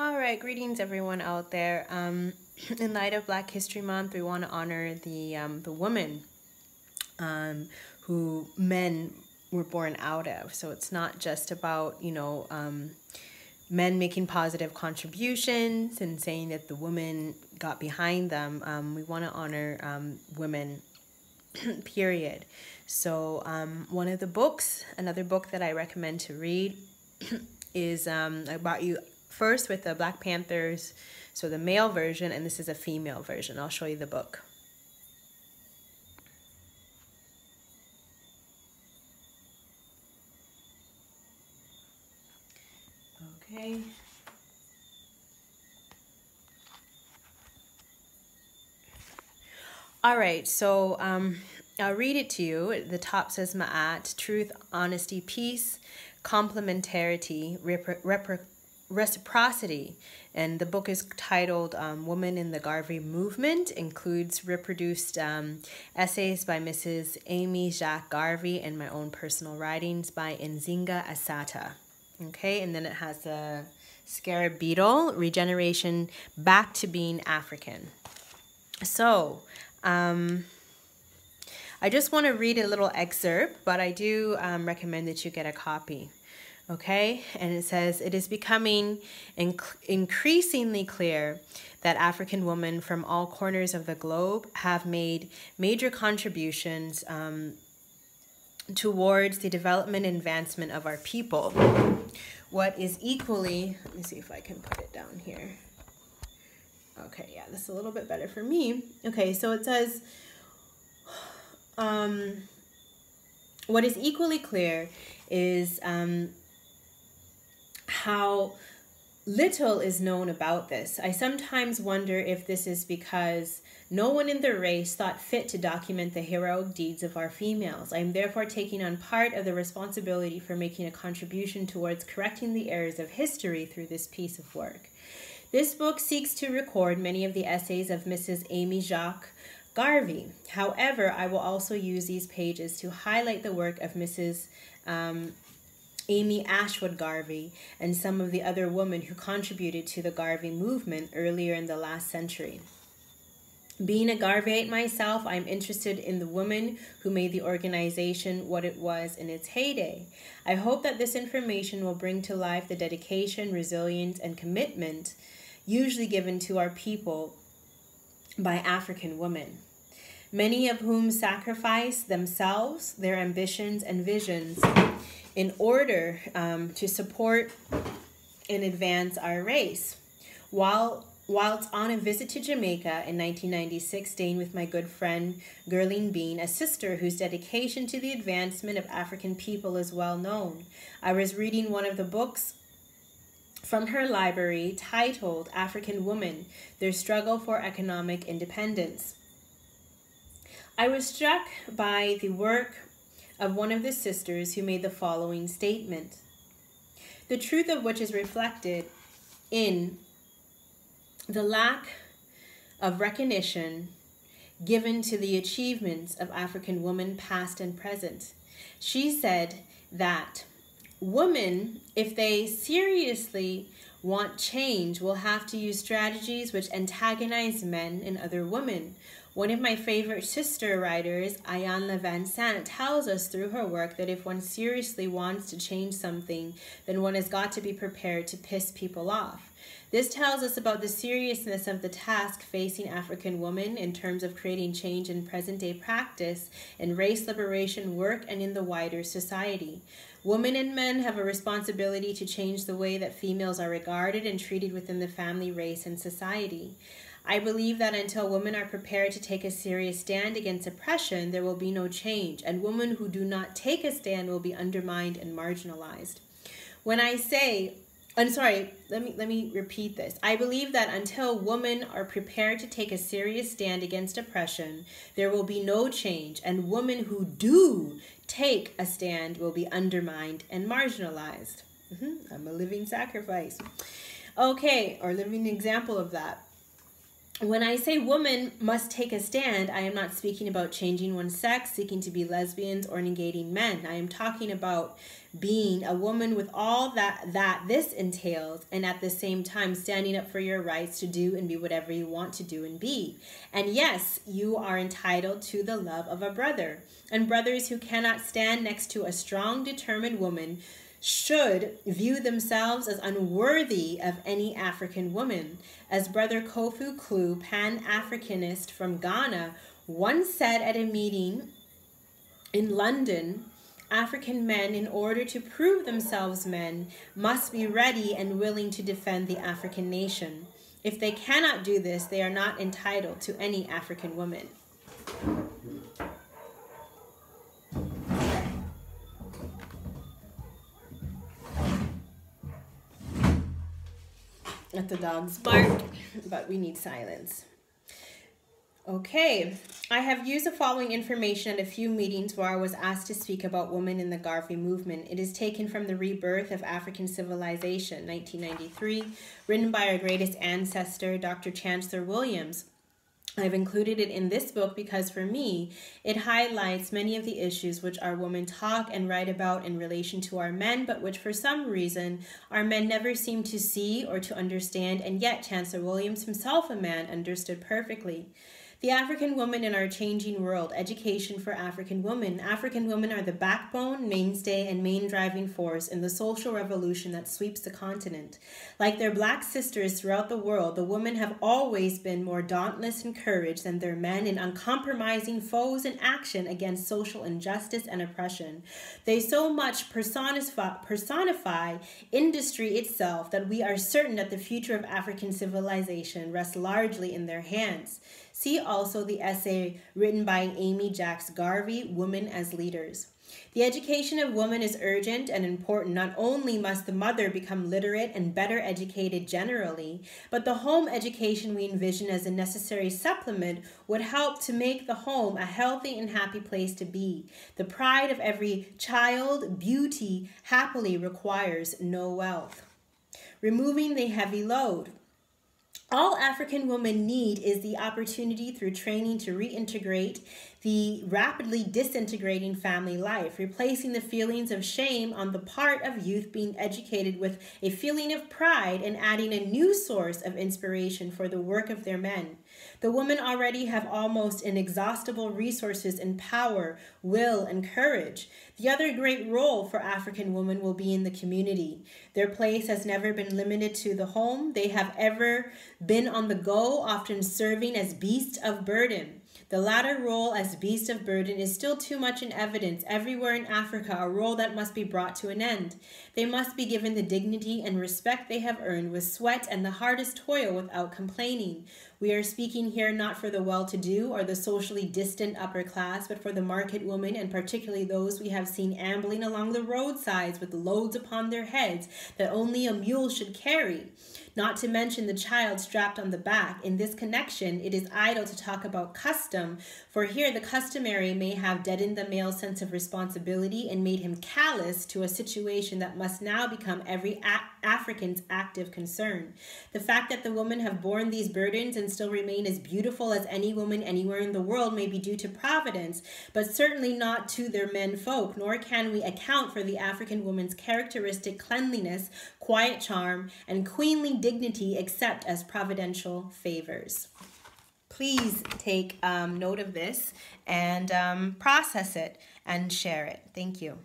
All right, greetings everyone out there. In light of Black History Month, we want to honor the woman who men were born out of. So it's not just about men making positive contributions and saying that the woman got behind them. We want to honor women. Period. So another book that I recommend to read is I brought you first with the Black Panthers, so the male version, and this is a female version. I'll show you the book. Okay. All right, so I'll read it to you. The top says Ma'at, truth, honesty, peace, complementarity, reciprocity. And the book is titled Woman in the Garvey Movement, includes reproduced essays by Mrs. Amy Jacques Garvey and my own personal writings by Nzingha Assata. Okay, and then it has the scarab beetle, regeneration back to being African. So, I just want to read a little excerpt, but I do recommend that you get a copy. Okay, and it says, it is becoming increasingly clear that African women from all corners of the globe have made major contributions towards the development and advancement of our people. What is equally, let me see if I can put it down here. Okay, yeah, that's a little bit better for me. Okay, so it says, what is equally clear is how little is known about this. I sometimes wonder if this is because no one in the race thought fit to document the heroic deeds of our females. I am therefore taking on part of the responsibility for making a contribution towards correcting the errors of history through this piece of work. This book seeks to record many of the essays of Mrs. Amy Jacques Garvey. However, I will also use these pages to highlight the work of Mrs. Amy Ashwood Garvey and some of the other women who contributed to the Garvey movement earlier in the last century. Being a Garveyite myself, I'm interested in the women who made the organization what it was in its heyday. I hope that this information will bring to life the dedication, resilience, and commitment usually given to our people by African women, many of whom sacrifice themselves, their ambitions, and visions in order to support and advance our race. Whilst on a visit to Jamaica in 1996, staying with my good friend Gerline Bean, a sister whose dedication to the advancement of African people is well known, I was reading one of the books from her library titled African Women, Their Struggle for Economic Independence. I was struck by the work of one of the sisters who made the following statement, the truth of which is reflected in the lack of recognition given to the achievements of African women past and present. She said that women, if they seriously want change, will have to use strategies which antagonize men and other women. One of my favorite sister writers, Ayanna Van Sant, tells us through her work that if one seriously wants to change something, then one has got to be prepared to piss people off. This tells us about the seriousness of the task facing African women in terms of creating change in present-day practice, in race liberation work, and in the wider society. Women and men have a responsibility to change the way that females are regarded and treated within the family, race, and society. I believe that until women are prepared to take a serious stand against oppression, there will be no change, and women who do not take a stand will be undermined and marginalized. When I say, let me repeat this. I believe that until women are prepared to take a serious stand against oppression, there will be no change, and women who do take a stand will be undermined and marginalized. I'm a living sacrifice. Okay, or living example of that. When I say woman must take a stand, I am not speaking about changing one's sex, seeking to be lesbians, or negating men. I am talking about being a woman with all that this entails, and at the same time standing up for your rights to do and be whatever you want to do and be. And yes, you are entitled to the love of a brother. And brothers who cannot stand next to a strong, determined woman should view themselves as unworthy of any African woman. As Brother Kofu Klu, Pan-Africanist from Ghana, once said at a meeting in London, African men, in order to prove themselves men, must be ready and willing to defend the African nation. If they cannot do this, they are not entitled to any African woman. Let the dogs bark, but we need silence. Okay, I have used the following information at a few meetings where I was asked to speak about women in the Garvey movement. It is taken from The Rebirth of African Civilization, 1993, written by our greatest ancestor, Dr. Chancellor Williams. I've included it in this book because for me, it highlights many of the issues which our women talk and write about in relation to our men, but which for some reason our men never seem to see or to understand, and yet Chancellor Williams, himself a man, understood perfectly. The African woman in our changing world, education for African women. African women are the backbone, mainstay, and main driving force in the social revolution that sweeps the continent. Like their black sisters throughout the world, the women have always been more dauntless in courage than their men in uncompromising foes in action against social injustice and oppression. They so much personify industry itself that we are certain that the future of African civilization rests largely in their hands. See also the essay written by Amy Jacks Garvey, Women as Leaders. The education of women is urgent and important. Not only must the mother become literate and better educated generally, but the home education we envision as a necessary supplement would help to make the home a healthy and happy place to be. The pride of every child, beauty, happily requires no wealth. Removing the heavy load. All African women need is the opportunity through training to reintegrate the rapidly disintegrating family life, replacing the feelings of shame on the part of youth being educated with a feeling of pride and adding a new source of inspiration for the work of their men. The women already have almost inexhaustible resources in power, will, and courage. The other great role for African women will be in the community. Their place has never been limited to the home. They have ever been on the go, often serving as beasts of burden. The latter role as beast of burden is still too much in evidence everywhere in Africa, a role that must be brought to an end. They must be given the dignity and respect they have earned with sweat and the hardest toil without complaining. We are speaking here not for the well-to-do or the socially distant upper class, but for the market woman, and particularly those we have seen ambling along the roadsides with loads upon their heads that only a mule should carry. Not to mention the child strapped on the back. In this connection, it is idle to talk about custom, for here the customary may have deadened the male sense of responsibility and made him callous to a situation that must now become every African's active concern. The fact that the women have borne these burdens and still remain as beautiful as any woman anywhere in the world may be due to providence, but certainly not to their men folk, nor can we account for the African woman's characteristic cleanliness, quiet charm, and queenly dignity except as providential favors. Please take note of this and process it and share it. Thank you.